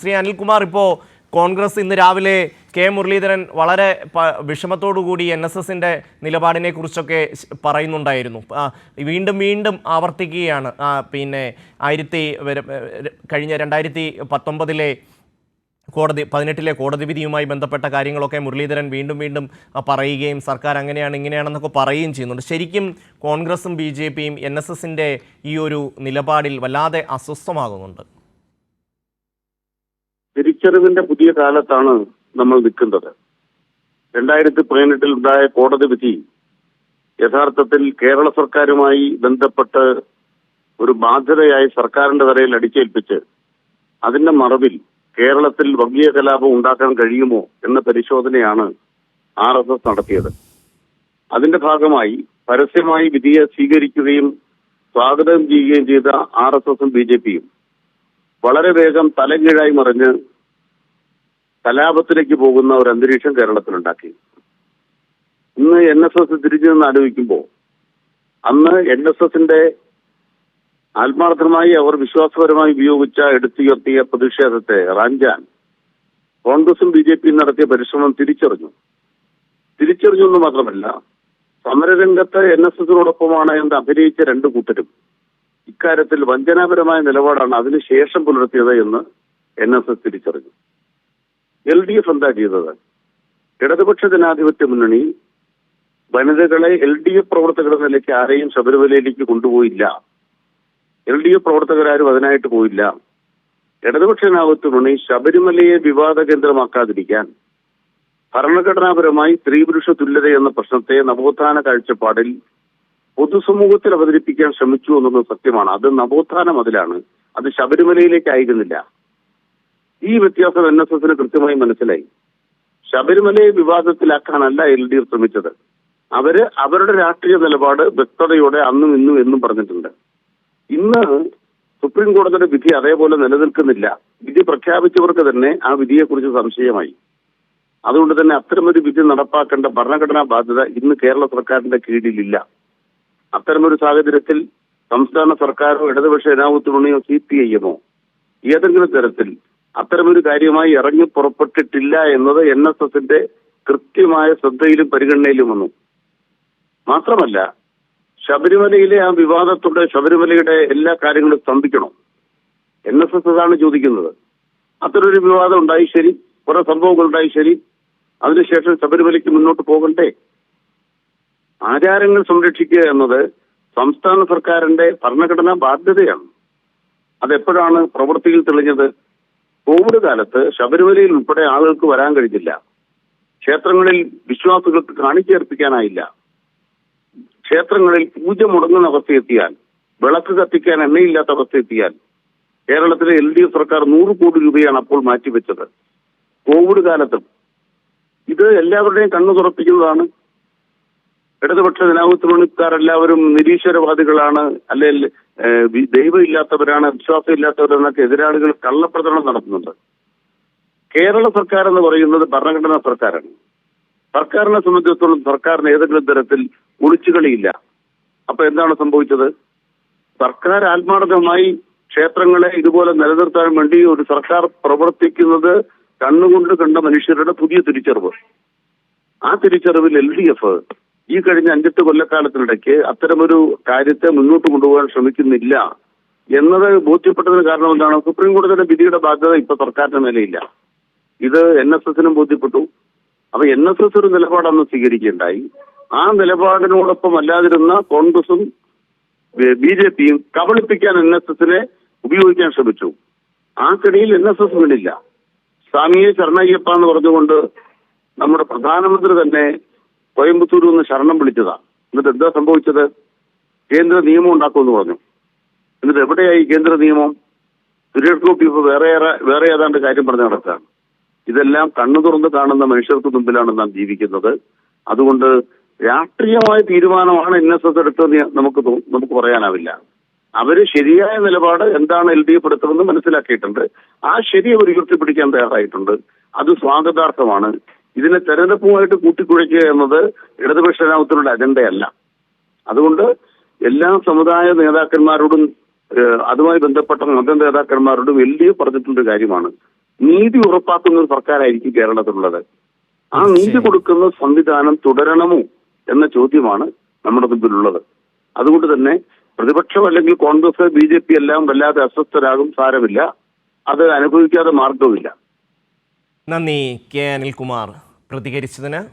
ശ്രീ അനിൽകുമാർ, ഇപ്പോൾ കോൺഗ്രസ് ഇന്ന് രാവിലെ കെ മുരളീധരൻ വളരെ വിഷമത്തോടുകൂടി NSSന്റെ നിലപാടിനെ കുറിച്ചൊക്കെ പറയുന്നുണ്ടായിരുന്നു. വീണ്ടും വീണ്ടും ആവർത്തിക്കുകയാണ്. കഴിഞ്ഞ 2019 18 കോടതി വിധിയുമായി ബന്ധപ്പെട്ട കാര്യങ്ങളൊക്കെ മുരളീധരൻ വീണ്ടും വീണ്ടും പറയുകയും സർക്കാർ അങ്ങനെയാണ് ഇങ്ങനെയാണെന്നൊക്കെ പറയുകയും ചെയ്യുന്നുണ്ട്. ശരിക്കും കോൺഗ്രസും BJPയും NSSന്റെ ഈ ഒരു നിലപാടിൽ വല്ലാതെ അസ്വസ്ഥമാകുന്നുണ്ട്. തിരിച്ചറിവിന്റെ പുതിയ കാലത്താണ് നമ്മൾ നിൽക്കുന്നത്. 2018 ഉണ്ടായ കോടതി വിധി യഥാർത്ഥത്തിൽ കേരള സർക്കാരുമായി ബന്ധപ്പെട്ട് ഒരു ബാധ്യതയായി സർക്കാരിന്റെ തലയിൽ അടിച്ചേൽപ്പിച്ച് അതിന്റെ മറവിൽ കേരളത്തിൽ വർഗീയ കലാപം ഉണ്ടാക്കാൻ കഴിയുമോ എന്ന പരിശോധനയാണ് RSS നടത്തിയത്. അതിന്റെ ഭാഗമായി പരസ്യമായി വിധിയെ സ്വീകരിക്കുകയും സ്വാഗതം ചെയ്യുകയും ചെയ്ത RSSും BJPയും വളരെ വേഗം തലകീഴായി മറിഞ്ഞ് കലാപത്തിലേക്ക് പോകുന്ന ഒരു അന്തരീക്ഷം കേരളത്തിലുണ്ടാക്കി. ഇന്ന് NSS തിരിച്ചു നിന്ന് ആലോചിക്കുമ്പോൾ അന്ന് NSSന്റെ ആത്മാർത്ഥമായി അവർ വിശ്വാസപരമായി ഉപയോഗിച്ച എടുത്തുയർത്തിയ പ്രതിഷേധത്തെ റാഞ്ചാൻ കോൺഗ്രസും BJPയും നടത്തിയ പരിശ്രമം തിരിച്ചറിഞ്ഞു എന്ന് മാത്രമല്ല, സമരരംഗത്ത് NSSനോടൊപ്പമാണ് എന്ന് അഭിനയിച്ച രണ്ടു കൂട്ടരും ഇക്കാര്യത്തിൽ വഞ്ചനാപരമായ നിലപാടാണ് അതിനുശേഷം പുലർത്തിയത് എന്ന് NSS തിരിച്ചറിഞ്ഞു. LDF എന്താ ചെയ്തത്? ഇടതുപക്ഷ ജനാധിപത്യ മുന്നണി വനിതകളെ LDF പ്രവർത്തകരുടെ നിലയ്ക്ക് ആരെയും ശബരിമലയിലേക്ക് കൊണ്ടുപോയില്ല. LDF പ്രവർത്തകരാരും അതിനായിട്ട് പോയില്ല. ഇടതുപക്ഷ ജനാധിപത്യ മുന്നണി ശബരിമലയെ വിവാദ കേന്ദ്രമാക്കാതിരിക്കാൻ ഭരണഘടനാപരമായി സ്ത്രീ പുരുഷ തുല്യത എന്ന പ്രശ്നത്തെ നവോത്ഥാന കാഴ്ചപ്പാടിൽ പൊതുസമൂഹത്തിൽ അവതരിപ്പിക്കാൻ ശ്രമിച്ചു എന്നുള്ളത് സത്യമാണ്. അത് നവോത്ഥാന മതിലാണ്, അത് ശബരിമലയിലേക്കായിരുന്നില്ല. ഈ വ്യത്യാസം NSSന് കൃത്യമായി മനസ്സിലായി. ശബരിമലയെ വിവാദത്തിലാക്കാനല്ല LDF ശ്രമിച്ചത്. അവര് അവരുടെ രാഷ്ട്രീയ നിലപാട് വ്യക്തതയോടെ അന്നും ഇന്നും എന്നും പറഞ്ഞിട്ടുണ്ട്. ഇന്ന് സുപ്രീം കോടതിയുടെ വിധി അതേപോലെ നിലനിൽക്കുന്നില്ല. വിധി പ്രഖ്യാപിച്ചവർക്ക് തന്നെ ആ വിധിയെക്കുറിച്ച് സംശയമായി. അതുകൊണ്ട് തന്നെ അത്തരമൊരു വിധി നടപ്പാക്കേണ്ട ഭരണഘടനാ ബാധ്യത ഇന്ന് കേരള സർക്കാരിന്റെ കീഴിലില്ല. അത്തരമൊരു സാഹചര്യത്തിൽ സംസ്ഥാന സർക്കാരോ ഇടതുപക്ഷ ജനാധിപത്യ മുന്നണിയോ CPIMോ ഏതെങ്കിലും തരത്തിൽ അത്തരമൊരു കാര്യമായി ഇറങ്ങി പുറപ്പെട്ടിട്ടില്ല എന്നത് NSSന്റെ കൃത്യമായ ശ്രദ്ധയിലും പരിഗണനയിലും വന്നു. മാത്രമല്ല, ശബരിമലയിലെ ആ വിവാദത്തോടെ ശബരിമലയുടെ എല്ലാ കാര്യങ്ങളും സ്തംഭിക്കണം. NSS അതാണ് ചോദിക്കുന്നത്. അത്തരൊരു വിവാദം ഉണ്ടായി ശരി, കുറെ സംഭവങ്ങൾ ഉണ്ടായി ശരി, അതിനുശേഷം ശബരിമലയ്ക്ക് മുന്നോട്ട് പോകണ്ടേ? ആചാരങ്ങൾ സംരക്ഷിക്കുക എന്നത് സംസ്ഥാന സർക്കാരിന്റെ ഭരണഘടനാ ബാധ്യതയാണ്. അതെപ്പോഴാണ് പ്രവൃത്തിയിൽ തെളിഞ്ഞത്? കോവിഡ് കാലത്ത് ശബരിമലയിൽ ഉൾപ്പെടെ ആളുകൾക്ക് വരാൻ കഴിഞ്ഞില്ല. ക്ഷേത്രങ്ങളിൽ വിശ്വാസികൾക്ക് കാണിച്ചേർപ്പിക്കാനായില്ല. ക്ഷേത്രങ്ങളിൽ പൂജ മുടങ്ങുന്ന അവസ്ഥയെത്തിയാൽ, വിളക്ക് കത്തിക്കാൻ എണ്ണയില്ലാത്ത അവസ്ഥയെത്തിയാൽ കേരളത്തിലെ LDF സർക്കാർ 100 കോടി രൂപയാണ് അപ്പോൾ മാറ്റിവെച്ചത്. കോവിഡ് കാലത്തും ഇത് എല്ലാവരുടെയും കണ്ണു തുറപ്പിക്കുന്നതാണ്. ഇടതുപക്ഷ ജനാധിപത്യ മുന്നണിക്കാരെല്ലാവരും നിരീശ്വരവാദികളാണ്, അല്ലെങ്കിൽ ദൈവം ഇല്ലാത്തവരാണ്, വിശ്വാസം ഇല്ലാത്തവരെന്നൊക്കെ എതിരാളികൾ കള്ളപ്രചരണം നടത്തുന്നുണ്ട്. കേരള സർക്കാർ എന്ന് പറയുന്നത് ഭരണഘടനാ സർക്കാരാണ്. സർക്കാരിനെ സംബന്ധിച്ചിടത്തോളം സർക്കാരിന് ഏതെങ്കിലും തരത്തിൽ ഒളിച്ചുകളിയില്ല. അപ്പൊ എന്താണ് സംഭവിച്ചത്? സർക്കാർ ആത്മാർത്ഥമായി ക്ഷേത്രങ്ങളെ ഇതുപോലെ നിലനിർത്താൻ വേണ്ടി ഒരു സർക്കാർ പ്രവർത്തിക്കുന്നത് കണ്ണുകൊണ്ട് കണ്ട മനുഷ്യരുടെ പുതിയ തിരിച്ചറിവ്. ആ തിരിച്ചറിവിൽ LDF ഈ കഴിഞ്ഞ 5-8 കൊല്ലക്കാലത്തിനിടയ്ക്ക് അത്തരമൊരു കാര്യത്തെ മുന്നോട്ട് കൊണ്ടുപോകാൻ ശ്രമിക്കുന്നില്ല എന്നത് ബോധ്യപ്പെട്ടതിന് കാരണം എന്താണ്? സുപ്രീം കോടതിയുടെ വിധിയുടെ ബാധ്യത ഇപ്പൊ സർക്കാരിന്റെ മേലെയില്ല. ഇത് NSSനും ബോധ്യപ്പെട്ടു. അപ്പൊ NSS ഒരു നിലപാടന്ന് സ്വീകരിക്കുകയുണ്ടായി. ആ നിലപാടിനോടൊപ്പം അല്ലാതിരുന്ന കോൺഗ്രസും BJPയും കബളിപ്പിക്കാൻ NSSനെ ഉപയോഗിക്കാൻ ശ്രമിച്ചു. ആ കെണിയിൽ NSS വീണില്ല. സ്വാമിയെ ശരണയ്യപ്പ എന്ന് പറഞ്ഞുകൊണ്ട് നമ്മുടെ പ്രധാനമന്ത്രി തന്നെ കോയമ്പത്തൂരിൽ നിന്ന് ശരണം വിളിച്ചതാ. എന്നിട്ട് എന്താ സംഭവിച്ചത്? കേന്ദ്ര നിയമം ഉണ്ടാക്കുമെന്ന് പറഞ്ഞു. എന്നിട്ട് എവിടെയായി കേന്ദ്ര നിയമം? സുരേഷ് ഗോപി ഇപ്പൊ വേറെ ഏതാണ്ട് കാര്യം പറഞ്ഞ് നടക്കുകയാണ്. ഇതെല്ലാം കണ്ണു തുറന്ന് കാണുന്ന മനുഷ്യർക്ക് മുമ്പിലാണ് നാം ജീവിക്കുന്നത്. അതുകൊണ്ട് രാഷ്ട്രീയമായ തീരുമാനമാണ് NSS എടുത്തത് നമുക്ക് പറയാനാവില്ല. അവര് ശരിയായ നിലപാട് എന്താണ് LDF എടുത്തതെന്ന് മനസ്സിലാക്കിയിട്ടുണ്ട്. ആ ശരി അവർ ഉയർത്തിപ്പിടിക്കാൻ തയ്യാറായിട്ടുണ്ട്. അത് സ്വാഗതാർഹമാണ്. ഇതിനെ തെരഞ്ഞെടുപ്പുമായിട്ട് കൂട്ടിക്കുഴയ്ക്കുക എന്നത് ഇടതുപക്ഷ ജനാധിപത്യത്തിന്റെ അജണ്ടയല്ല. അതുകൊണ്ട് എല്ലാ സമുദായ നേതാക്കന്മാരോടും അതുമായി ബന്ധപ്പെട്ട മത നേതാക്കന്മാരോടും LDF പറഞ്ഞിട്ടുള്ള കാര്യമാണ്, നീതി ഉറപ്പാക്കുന്ന ഒരു സർക്കാരായിരിക്കും കേരളത്തിലുള്ളത്. ആ നീതി കൊടുക്കുന്ന സംവിധാനം തുടരണമോ എന്ന ചോദ്യമാണ് നമ്മുടെ മുമ്പിലുള്ളത്. അതുകൊണ്ട് തന്നെ പ്രതിപക്ഷം അല്ലെങ്കിൽ കോൺഗ്രസ് BJP എല്ലാം വല്ലാതെ അസ്വസ്ഥരാകും, സാരമില്ല, അത് അനുഭവിക്കാതെ മാർഗവുമില്ല. നന്ദി കെ അനിൽകുമാർ പ്രതികരിച്ചതിന്.